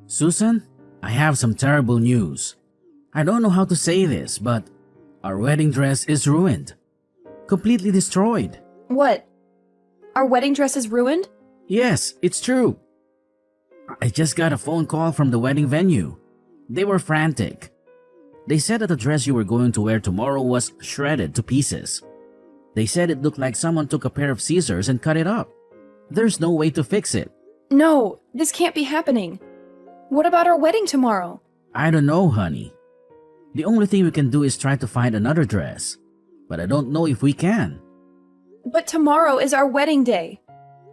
Susan, I have some terrible news. I don't know how to say this, but our wedding dress is ruined. Completely destroyed. What? Our wedding dress is ruined? Yes, it's true. I just got a phone call from the wedding venue. They were frantic. They said that the dress you were going to wear tomorrow was shredded to pieces. They said it looked like someone took a pair of scissors and cut it up. There's no way to fix it. No, this can't be happening. What about our wedding tomorrow? I don't know, honey. The only thing we can do is try to find another dress. But I don't know if we can. But tomorrow is our wedding day.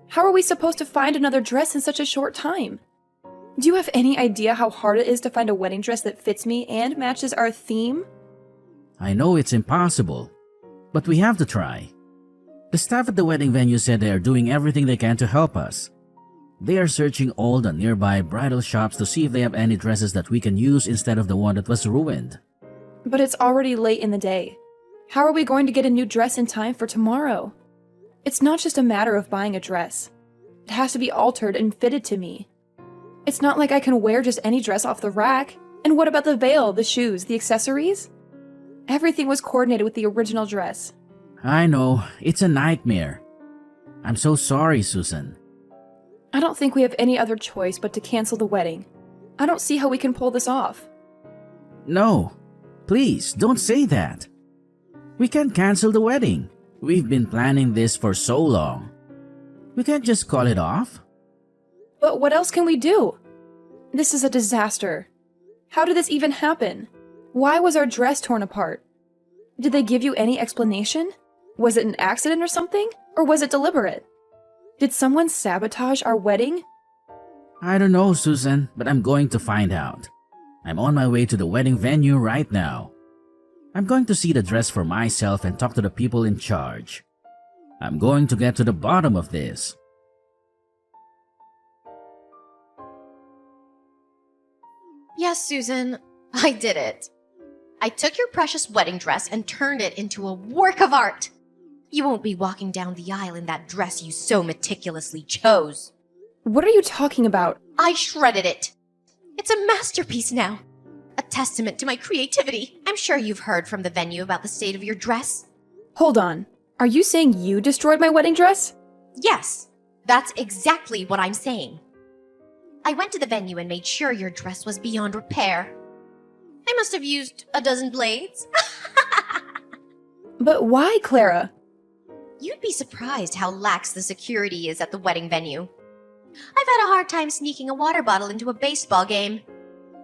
How are we supposed to find another dress in such a short time? Do you have any idea how hard it is to find a wedding dress that fits me and matches our theme? I know it's impossible, but we have to try. The staff at the wedding venue said they are doing everything they can to help us. They are searching all the nearby bridal shops to see if they have any dresses that we can use instead of the one that was ruined. But it's already late in the day. How are we going to get a new dress in time for tomorrow? It's not just a matter of buying a dress. It has to be altered and fitted to me. It's not like I can wear just any dress off the rack. And what about the veil, the shoes, the accessories? Everything was coordinated with the original dress. I know, it's a nightmare. I'm so sorry, Susan. I don't think we have any other choice but to cancel the wedding. I don't see how we can pull this off. No, please don't say that. We can't cancel the wedding. We've been planning this for so long. We can't just call it off. But what else can we do? This is a disaster. How did this even happen? Why was our dress torn apart? Did they give you any explanation? Was it an accident or something? Or was it deliberate? Did someone sabotage our wedding? I don't know, Susan, but I'm going to find out. I'm on my way to the wedding venue right now. I'm going to see the dress for myself and talk to the people in charge. I'm going to get to the bottom of this. Yes, Susan, I did it. I took your precious wedding dress and turned it into a work of art. You won't be walking down the aisle in that dress you so meticulously chose. What are you talking about? I shredded it. It's a masterpiece now. A testament to my creativity. I'm sure you've heard from the venue about the state of your dress. Hold on. Are you saying you destroyed my wedding dress? Yes, that's exactly what I'm saying. I went to the venue and made sure your dress was beyond repair. I must have used a dozen blades. But why, Clara? You'd be surprised how lax the security is at the wedding venue. I've had a hard time sneaking a water bottle into a baseball game.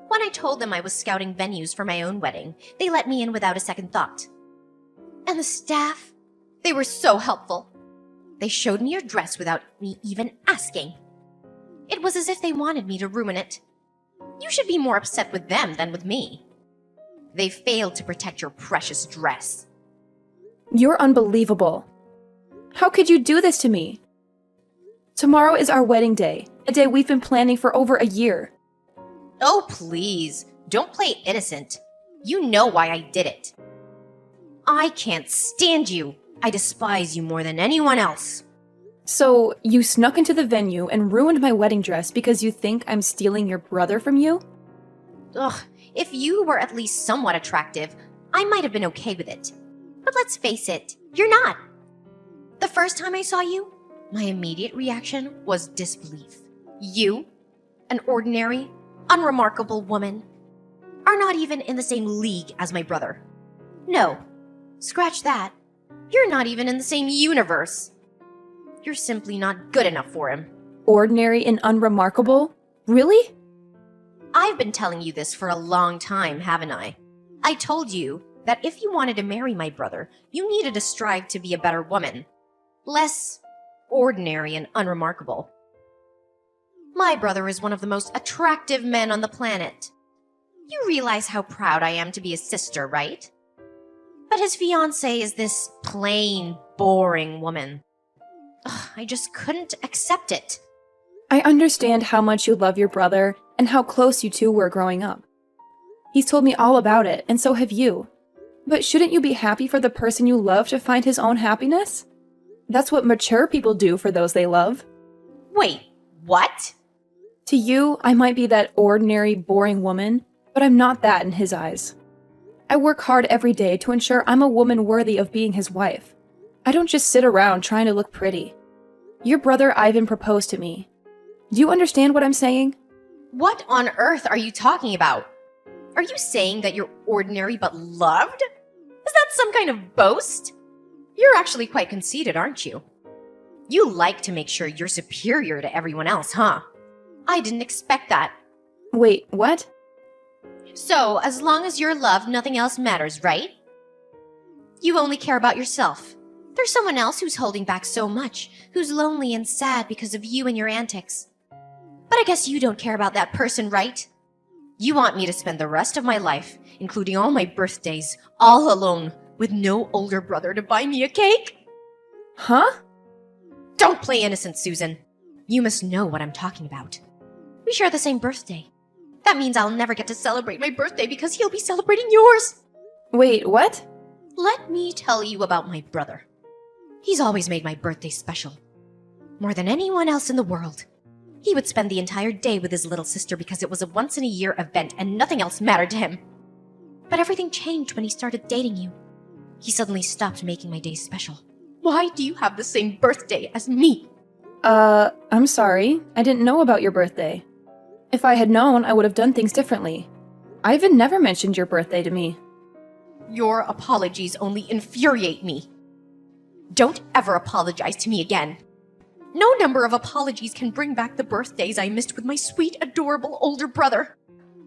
When I told them I was scouting venues for my own wedding, they let me in without a second thought. And the staff, they were so helpful. They showed me your dress without me even asking. It was as if they wanted me to ruin it. You should be more upset with them than with me. They failed to protect your precious dress. You're unbelievable. How could you do this to me? Tomorrow is our wedding day, a day we've been planning for over a year. Oh, please, don't play innocent. You know why I did it. I can't stand you. I despise you more than anyone else. So, you snuck into the venue and ruined my wedding dress because you think I'm stealing your brother from you? Ugh, if you were at least somewhat attractive, I might have been okay with it. But let's face it, you're not. The first time I saw you, my immediate reaction was disbelief. You, an ordinary, unremarkable woman, are not even in the same league as my brother. No, scratch that. You're not even in the same universe. You're simply not good enough for him. Ordinary and unremarkable? Really? I've been telling you this for a long time, haven't I? I told you that if you wanted to marry my brother, you needed to strive to be a better woman. Less ordinary and unremarkable. My brother is one of the most attractive men on the planet. You realize how proud I am to be his sister, right? But his fiancée is this plain, boring woman. Ugh, I just couldn't accept it. I understand how much you love your brother and how close you two were growing up. He's told me all about it, and so have you. But shouldn't you be happy for the person you love to find his own happiness? That's what mature people do for those they love. Wait, what? To you, I might be that ordinary, boring woman, but I'm not that in his eyes. I work hard every day to ensure I'm a woman worthy of being his wife. I don't just sit around trying to look pretty. Your brother Ivan proposed to me. Do you understand what I'm saying? What on earth are you talking about? Are you saying that you're ordinary but loved? Is that some kind of boast? You're actually quite conceited, aren't you? You like to make sure you're superior to everyone else, huh? I didn't expect that. Wait, what? So, as long as you're loved, nothing else matters, right? You only care about yourself. There's someone else who's holding back so much, who's lonely and sad because of you and your antics. But I guess you don't care about that person, right? You want me to spend the rest of my life, including all my birthdays, all alone, with no older brother to buy me a cake? Huh? Don't play innocent, Susan. You must know what I'm talking about. We share the same birthday. That means I'll never get to celebrate my birthday because he'll be celebrating yours. Wait, what? Let me tell you about my brother. He's always made my birthday special. More than anyone else in the world. He would spend the entire day with his little sister because it was a once-in-a-year event and nothing else mattered to him. But everything changed when he started dating you. He suddenly stopped making my days special. Why do you have the same birthday as me? I'm sorry. I didn't know about your birthday. If I had known, I would have done things differently. Ivan never mentioned your birthday to me. Your apologies only infuriate me. Don't ever apologize to me again. No number of apologies can bring back the birthdays I missed with my sweet, adorable older brother.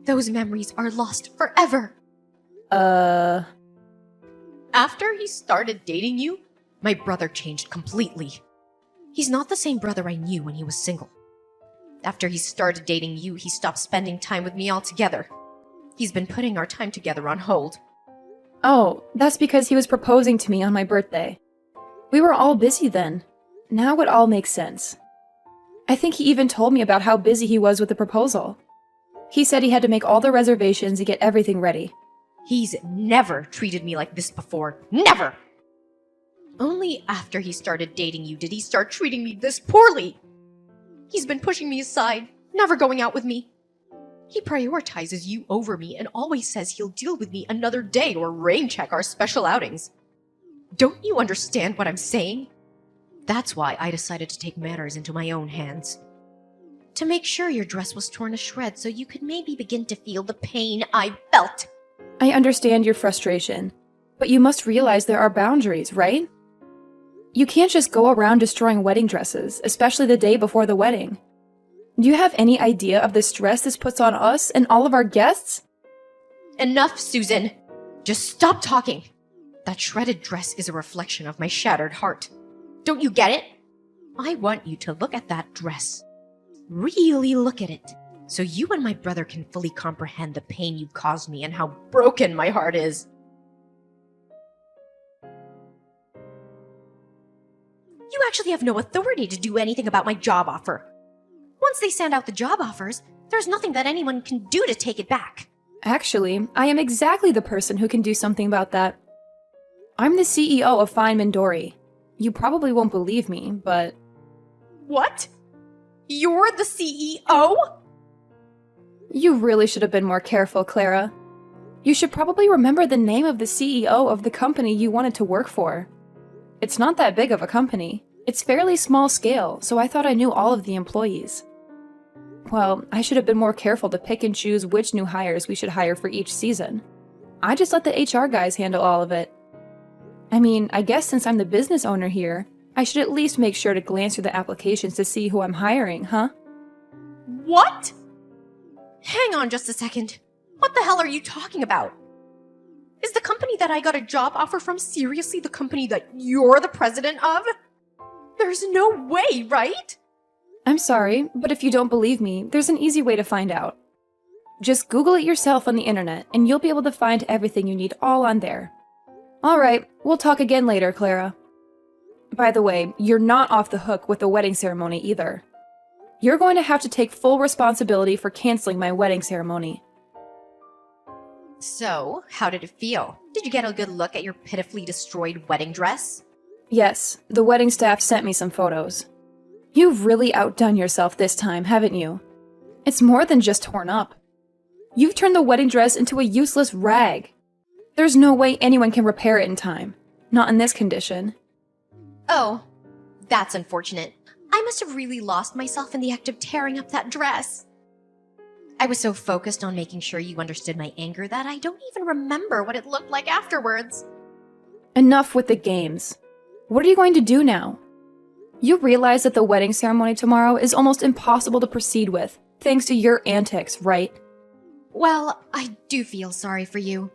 Those memories are lost forever. After he started dating you, my brother changed completely. He's not the same brother I knew when he was single. After he started dating you, he stopped spending time with me altogether. He's been putting our time together on hold. Oh, that's because he was proposing to me on my birthday. We were all busy then. Now it all makes sense. I think he even told me about how busy he was with the proposal. He said he had to make all the reservations and get everything ready. He's never treated me like this before. Never! Only after he started dating you did he start treating me this poorly. He's been pushing me aside, never going out with me. He prioritizes you over me and always says he'll deal with me another day or rain check our special outings. Don't you understand what I'm saying? That's why I decided to take matters into my own hands. To make sure your dress was torn to shreds so you could maybe begin to feel the pain I felt. I understand your frustration, but you must realize there are boundaries, right? You can't just go around destroying wedding dresses, especially the day before the wedding. Do you have any idea of the stress this puts on us and all of our guests? Enough, Susan. Just stop talking. That shredded dress is a reflection of my shattered heart. Don't you get it? I want you to look at that dress. Really look at it, so you and my brother can fully comprehend the pain you caused me and how broken my heart is. You actually have no authority to do anything about my job offer. Once they send out the job offers, there's nothing that anyone can do to take it back. Actually, I am exactly the person who can do something about that. I'm the CEO of Feynman Dory. You probably won't believe me, but... What? You're the CEO? You really should have been more careful, Clara. You should probably remember the name of the CEO of the company you wanted to work for. It's not that big of a company. It's fairly small scale, so I thought I knew all of the employees. Well, I should have been more careful to pick and choose which new hires we should hire for each season. I just let the HR guys handle all of it. I mean, I guess since I'm the business owner here, I should at least make sure to glance through the applications to see who I'm hiring, huh? What? Hang on just a second. What the hell are you talking about? Is the company that I got a job offer from seriously the company that you're the president of? There's no way, right? I'm sorry, but if you don't believe me, there's an easy way to find out. Just Google it yourself on the internet, and you'll be able to find everything you need all on there. Alright, we'll talk again later, Clara. By the way, you're not off the hook with the wedding ceremony either. You're going to have to take full responsibility for canceling my wedding ceremony. So, how did it feel? Did you get a good look at your pitifully destroyed wedding dress? Yes, the wedding staff sent me some photos. You've really outdone yourself this time, haven't you? It's more than just torn up. You've turned the wedding dress into a useless rag. There's no way anyone can repair it in time. Not in this condition. Oh, that's unfortunate. I must have really lost myself in the act of tearing up that dress. I was so focused on making sure you understood my anger that I don't even remember what it looked like afterwards. Enough with the games. What are you going to do now? You realize that the wedding ceremony tomorrow is almost impossible to proceed with, thanks to your antics, right? Well, I do feel sorry for you.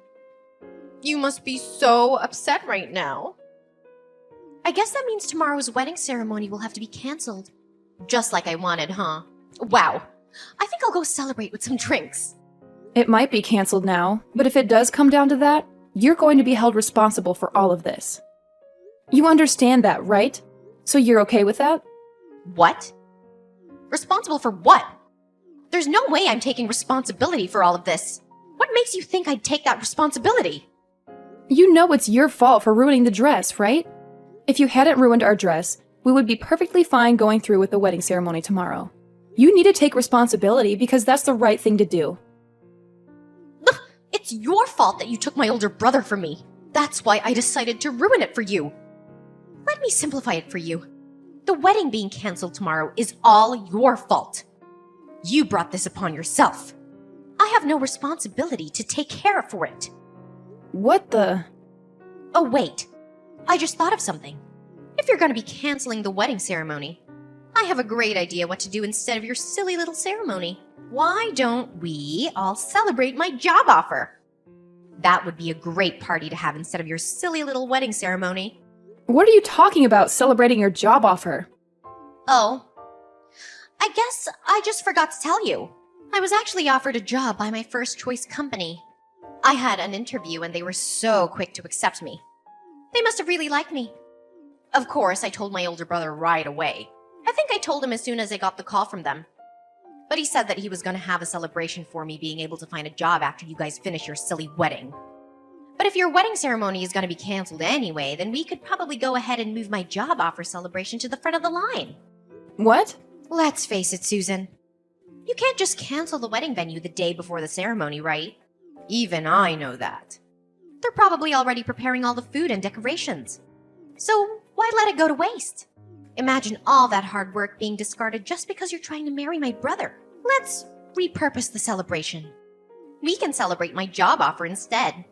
You must be so upset right now. I guess that means tomorrow's wedding ceremony will have to be cancelled. Just like I wanted, huh? Wow. I think I'll go celebrate with some drinks. It might be cancelled now, but if it does come down to that, you're going to be held responsible for all of this. You understand that, right? So you're okay with that? What? Responsible for what? There's no way I'm taking responsibility for all of this. What makes you think I'd take that responsibility? You know it's your fault for ruining the dress, right? If you hadn't ruined our dress, we would be perfectly fine going through with the wedding ceremony tomorrow. You need to take responsibility because that's the right thing to do. Look, it's your fault that you took my older brother from me. That's why I decided to ruin it for you. Let me simplify it for you. The wedding being canceled tomorrow is all your fault. You brought this upon yourself. I have no responsibility to take care for it. What the? Oh, wait. I just thought of something. If you're going to be canceling the wedding ceremony, I have a great idea what to do instead of your silly little ceremony. Why don't we all celebrate my job offer? That would be a great party to have instead of your silly little wedding ceremony. What are you talking about, celebrating your job offer? Oh, I guess I just forgot to tell you. I was actually offered a job by my first choice company. I had an interview and they were so quick to accept me. They must have really liked me. Of course, I told my older brother right away. I think I told him as soon as I got the call from them. But he said that he was going to have a celebration for me being able to find a job after you guys finish your silly wedding. But if your wedding ceremony is going to be canceled anyway, then we could probably go ahead and move my job offer celebration to the front of the line. What? Let's face it, Susan. You can't just cancel the wedding venue the day before the ceremony, right? Even I know that. They're probably already preparing all the food and decorations. So why let it go to waste? Imagine all that hard work being discarded just because you're trying to marry my brother. Let's repurpose the celebration. We can celebrate my job offer instead.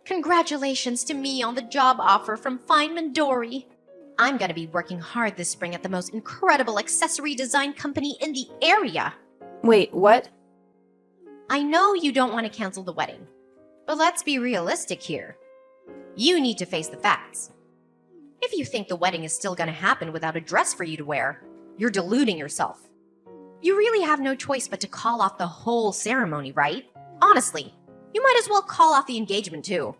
Congratulations to me on the job offer from Feynman Dory. I'm going to be working hard this spring at the most incredible accessory design company in the area. Wait, what? I know you don't want to cancel the wedding, but let's be realistic here. You need to face the facts. If you think the wedding is still going to happen without a dress for you to wear, you're deluding yourself. You really have no choice but to call off the whole ceremony, right? Honestly, you might as well call off the engagement too.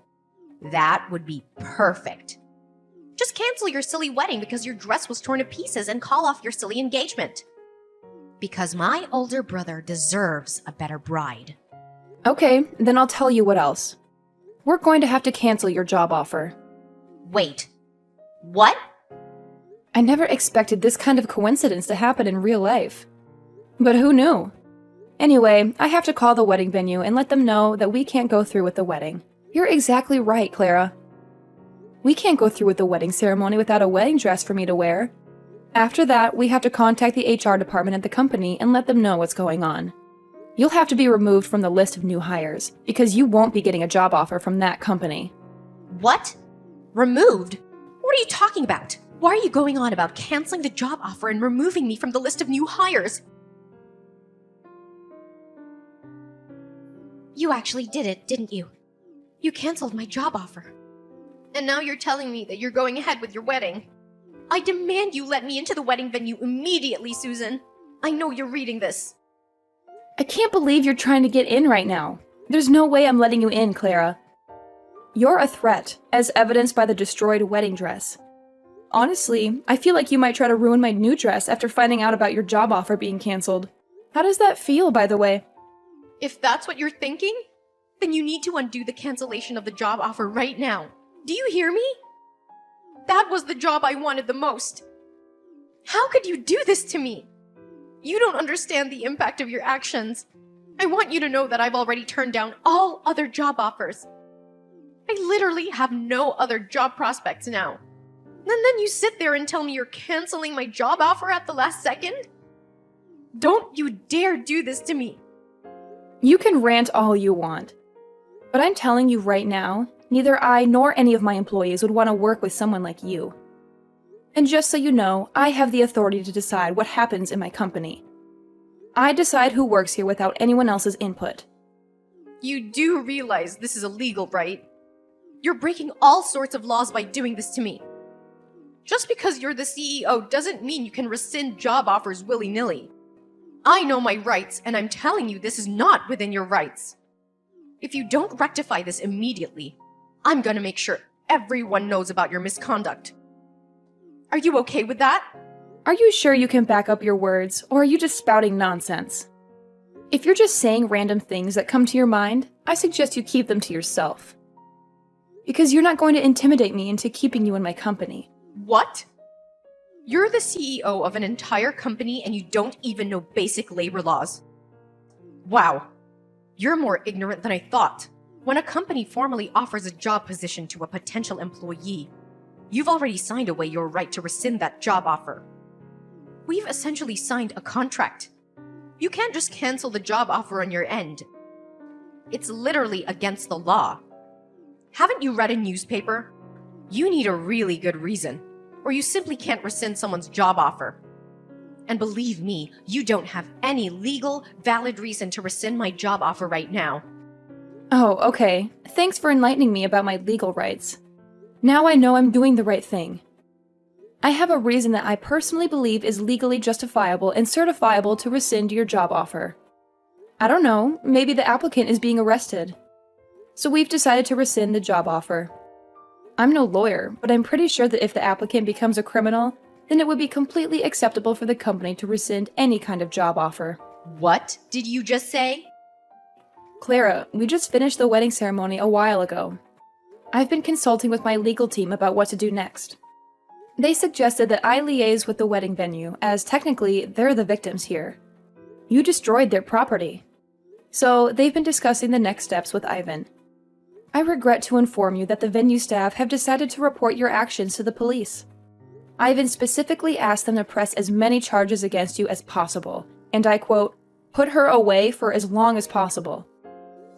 That would be perfect. Just cancel your silly wedding because your dress was torn to pieces and call off your silly engagement. Because my older brother deserves a better bride. Okay, then I'll tell you what else. We're going to have to cancel your job offer. Wait. What? I never expected this kind of coincidence to happen in real life. But who knew? Anyway, I have to call the wedding venue and let them know that we can't go through with the wedding. You're exactly right, Clara. We can't go through with the wedding ceremony without a wedding dress for me to wear. After that, we have to contact the HR department at the company and let them know what's going on. You'll have to be removed from the list of new hires, because you won't be getting a job offer from that company. What? Removed? What are you talking about? Why are you going on about canceling the job offer and removing me from the list of new hires? You actually did it, didn't you? You canceled my job offer. And now you're telling me that you're going ahead with your wedding. I demand you let me into the wedding venue immediately, Susan. I know you're reading this. I can't believe you're trying to get in right now. There's no way I'm letting you in, Clara. You're a threat, as evidenced by the destroyed wedding dress. Honestly, I feel like you might try to ruin my new dress after finding out about your job offer being canceled. How does that feel, by the way? If that's what you're thinking, then you need to undo the cancellation of the job offer right now. Do you hear me? That was the job I wanted the most. How could you do this to me? You don't understand the impact of your actions. I want you to know that I've already turned down all other job offers. I literally have no other job prospects now. And then you sit there and tell me you're canceling my job offer at the last second? Don't you dare do this to me. You can rant all you want. But I'm telling you right now, neither I nor any of my employees would want to work with someone like you. And just so you know, I have the authority to decide what happens in my company. I decide who works here without anyone else's input. You do realize this is illegal, right? You're breaking all sorts of laws by doing this to me. Just because you're the CEO doesn't mean you can rescind job offers willy-nilly. I know my rights, and I'm telling you this is not within your rights. If you don't rectify this immediately, I'm gonna make sure everyone knows about your misconduct. Are you okay with that? Are you sure you can back up your words, or are you just spouting nonsense? If you're just saying random things that come to your mind, I suggest you keep them to yourself. Because you're not going to intimidate me into keeping you in my company. What? You're the CEO of an entire company and you don't even know basic labor laws. Wow. You're more ignorant than I thought. When a company formally offers a job position to a potential employee, you've already signed away your right to rescind that job offer. We've essentially signed a contract. You can't just cancel the job offer on your end. It's literally against the law. Haven't you read a newspaper? You need a really good reason, or you simply can't rescind someone's job offer. And believe me, you don't have any legal, valid reason to rescind my job offer right now. Oh, okay. Thanks for enlightening me about my legal rights. Now I know I'm doing the right thing. I have a reason that I personally believe is legally justifiable and certifiable to rescind your job offer. I don't know, maybe the applicant is being arrested. So we've decided to rescind the job offer. I'm no lawyer, but I'm pretty sure that if the applicant becomes a criminal, then it would be completely acceptable for the company to rescind any kind of job offer. What did you just say? Clara, we just finished the wedding ceremony a while ago. I've been consulting with my legal team about what to do next. They suggested that I liaise with the wedding venue, as technically they're the victims here. You destroyed their property. So they've been discussing the next steps with Ivan. I regret to inform you that the venue staff have decided to report your actions to the police. Ivan specifically asked them to press as many charges against you as possible, and I quote, "put her away for as long as possible."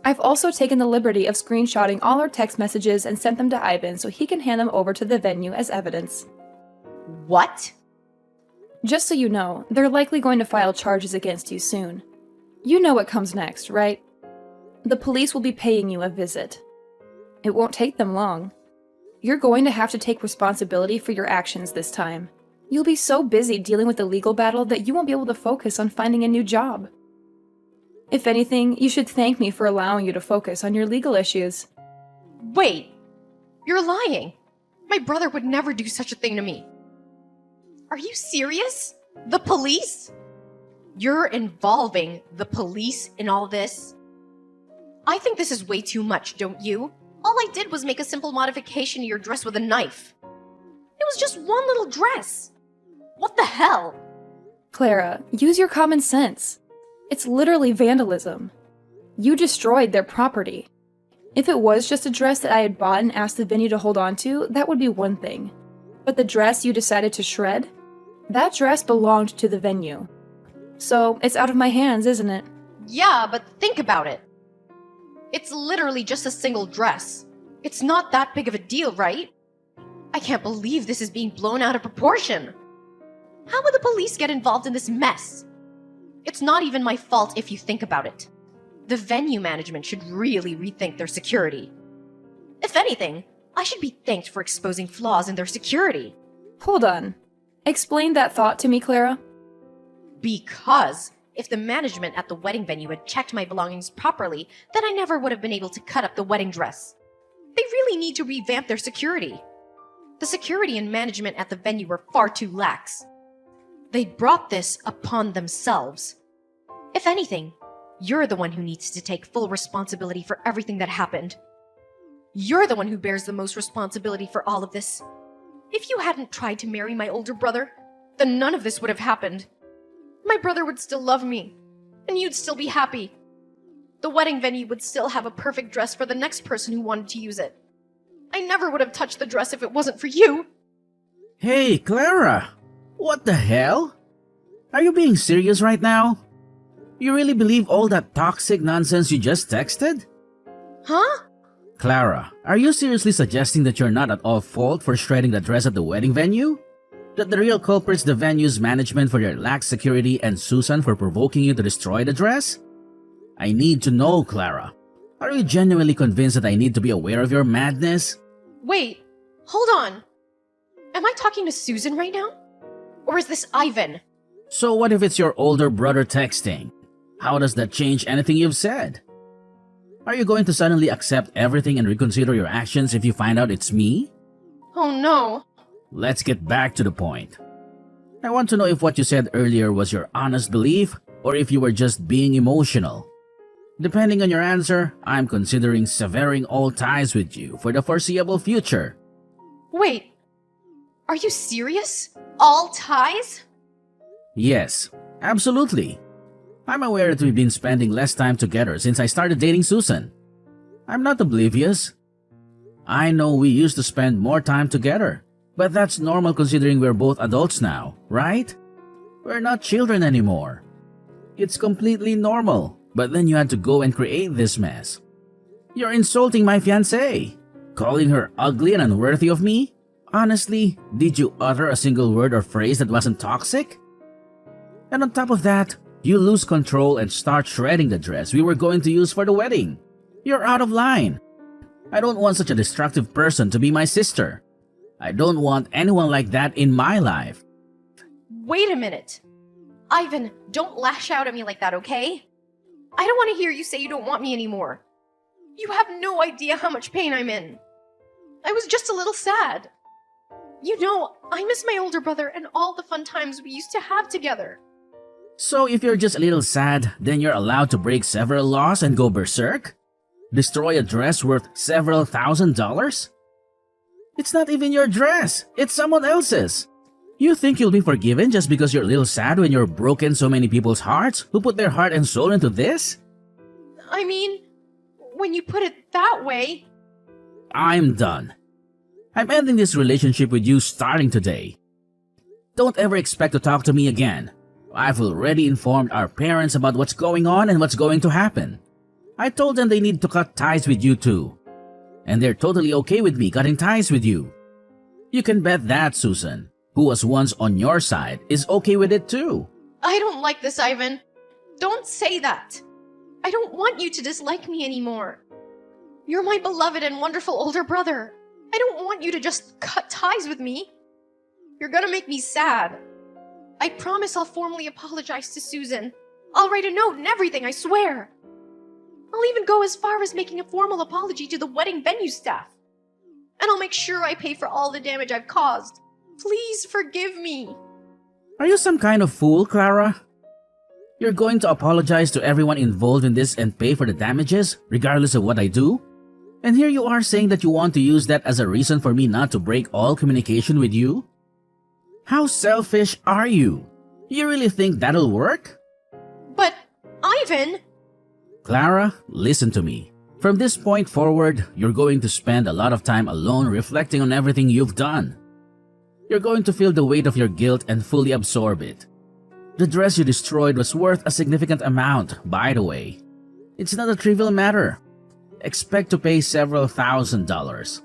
I've also taken the liberty of screenshotting all our text messages and sent them to Ivan so he can hand them over to the venue as evidence. What? Just so you know, they're likely going to file charges against you soon. You know what comes next, right? The police will be paying you a visit. It won't take them long. You're going to have to take responsibility for your actions this time. You'll be so busy dealing with the legal battle that you won't be able to focus on finding a new job. If anything, you should thank me for allowing you to focus on your legal issues. Wait, you're lying. My brother would never do such a thing to me. Are you serious? The police? You're involving the police in all this? I think this is way too much, don't you? All I did was make a simple modification to your dress with a knife. It was just one little dress. What the hell? Clara, use your common sense. It's literally vandalism. You destroyed their property. If it was just a dress that I had bought and asked the venue to hold on to, that would be one thing. But the dress you decided to shred? That dress belonged to the venue. So, it's out of my hands, isn't it? Yeah, but think about it. It's literally just a single dress. It's not that big of a deal, right? I can't believe this is being blown out of proportion. How would the police get involved in this mess? It's not even my fault if you think about it. The venue management should really rethink their security. If anything, I should be thanked for exposing flaws in their security. Hold on. Explain that thought to me, Clara. Because if the management at the wedding venue had checked my belongings properly, then I never would have been able to cut up the wedding dress. They really need to revamp their security. The security and management at the venue were far too lax. They brought this upon themselves. If anything, you're the one who needs to take full responsibility for everything that happened. You're the one who bears the most responsibility for all of this. If you hadn't tried to marry my older brother, then none of this would have happened. My brother would still love me, and you'd still be happy. The wedding venue would still have a perfect dress for the next person who wanted to use it. I never would have touched the dress if it wasn't for you. Hey, Clara! What the hell? Are you being serious right now? You really believe all that toxic nonsense you just texted? Huh? Clara, are you seriously suggesting that you're not at all fault for shredding the dress at the wedding venue? That the real culprit's the venue's management for your lax security and Susan for provoking you to destroy the dress? I need to know, Clara. Are you genuinely convinced that I need to be aware of your madness? Wait, hold on. Am I talking to Susan right now? Or is this Ivan? So what if it's your older brother texting? How does that change anything you've said? Are you going to suddenly accept everything and reconsider your actions if you find out it's me? Oh no. Let's get back to the point. I want to know if what you said earlier was your honest belief or if you were just being emotional. Depending on your answer, I'm considering severing all ties with you for the foreseeable future. Wait, are you serious? All ties? Yes, absolutely. I'm aware that we've been spending less time together since I started dating Susan. I'm not oblivious. I know we used to spend more time together, but that's normal considering we're both adults now, right? We're not children anymore. It's completely normal, but then you had to go and create this mess. You're insulting my fiancée, calling her ugly and unworthy of me? Honestly, did you utter a single word or phrase that wasn't toxic? And on top of that, you lose control and start shredding the dress we were going to use for the wedding. You're out of line. I don't want such a destructive person to be my sister. I don't want anyone like that in my life. Wait a minute. Ivan, don't lash out at me like that, okay? I don't want to hear you say you don't want me anymore. You have no idea how much pain I'm in. I was just a little sad. You know, I miss my older brother and all the fun times we used to have together. So if you're just a little sad, then you're allowed to break several laws and go berserk? Destroy a dress worth several $1,000s? It's not even your dress, it's someone else's. You think you'll be forgiven just because you're a little sad when you're broken so many people's hearts who put their heart and soul into this? I mean, when you put it that way... I'm done. I'm ending this relationship with you starting today. Don't ever expect to talk to me again. I've already informed our parents about what's going on and what's going to happen. I told them they need to cut ties with you too. And they're totally okay with me cutting ties with you. You can bet that Susan, who was once on your side, is okay with it too. I don't like this, Ivan. Don't say that. I don't want you to dislike me anymore. You're my beloved and wonderful older brother. I don't want you to just cut ties with me. You're gonna make me sad. I promise I'll formally apologize to Susan. I'll write a note and everything, I swear. I'll even go as far as making a formal apology to the wedding venue staff. And I'll make sure I pay for all the damage I've caused. Please forgive me. Are you some kind of fool, Clara? You're going to apologize to everyone involved in this and pay for the damages, regardless of what I do? And here you are saying that you want to use that as a reason for me not to break all communication with you? How selfish are you? You really think that'll work? But, Ivan... Clara, listen to me. From this point forward, you're going to spend a lot of time alone reflecting on everything you've done. You're going to feel the weight of your guilt and fully absorb it. The dress you destroyed was worth a significant amount, by the way. It's not a trivial matter. Expect to pay several $1,000s.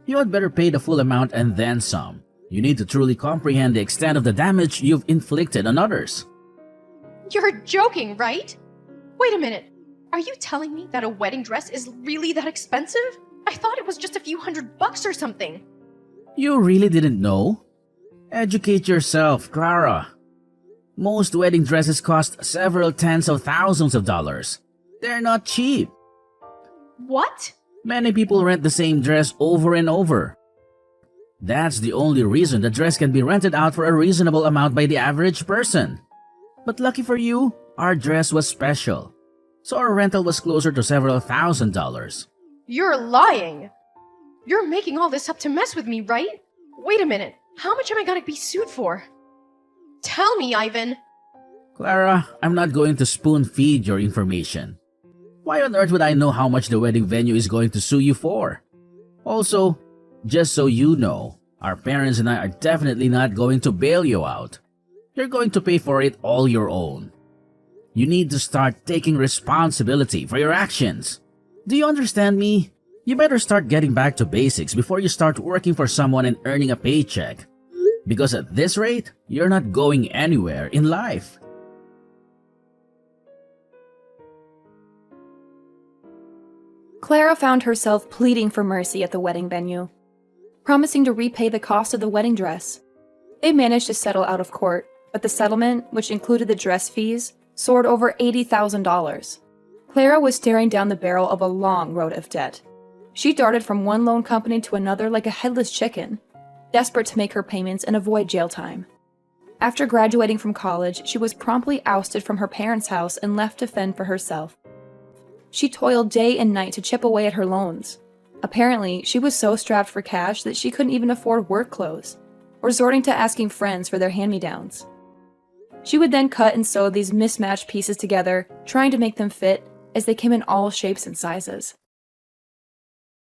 You had better pay the full amount and then some. You need to truly comprehend the extent of the damage you've inflicted on others. You're joking, right? Wait a minute. Are you telling me that a wedding dress is really that expensive? I thought it was just a few $100 or something. You really didn't know? Educate yourself, Clara. Most wedding dresses cost several tens of thousands of dollars. They're not cheap. What? Many people rent the same dress over and over. That's the only reason the dress can be rented out for a reasonable amount by the average person. But lucky for you, our dress was special. So our rental was closer to several $1,000s. You're lying. You're making all this up to mess with me, right? Wait a minute. How much am I gonna be sued for? Tell me, Ivan. Clara, I'm not going to spoon feed your information. Why on earth would I know how much the wedding venue is going to sue you for? Also, just so you know, our parents and I are definitely not going to bail you out. You're going to pay for it all your own. You need to start taking responsibility for your actions. Do you understand me? You better start getting back to basics before you start working for someone and earning a paycheck. Because at this rate, you're not going anywhere in life. Clara found herself pleading for mercy at the wedding venue, promising to repay the cost of the wedding dress. They managed to settle out of court, but the settlement, which included the dress fees, soared over $80,000. Clara was staring down the barrel of a long road of debt. She darted from one loan company to another like a headless chicken, desperate to make her payments and avoid jail time. After graduating from college, she was promptly ousted from her parents' house and left to fend for herself. She toiled day and night to chip away at her loans. Apparently, she was so strapped for cash that she couldn't even afford work clothes, resorting to asking friends for their hand-me-downs. She would then cut and sew these mismatched pieces together, trying to make them fit, as they came in all shapes and sizes.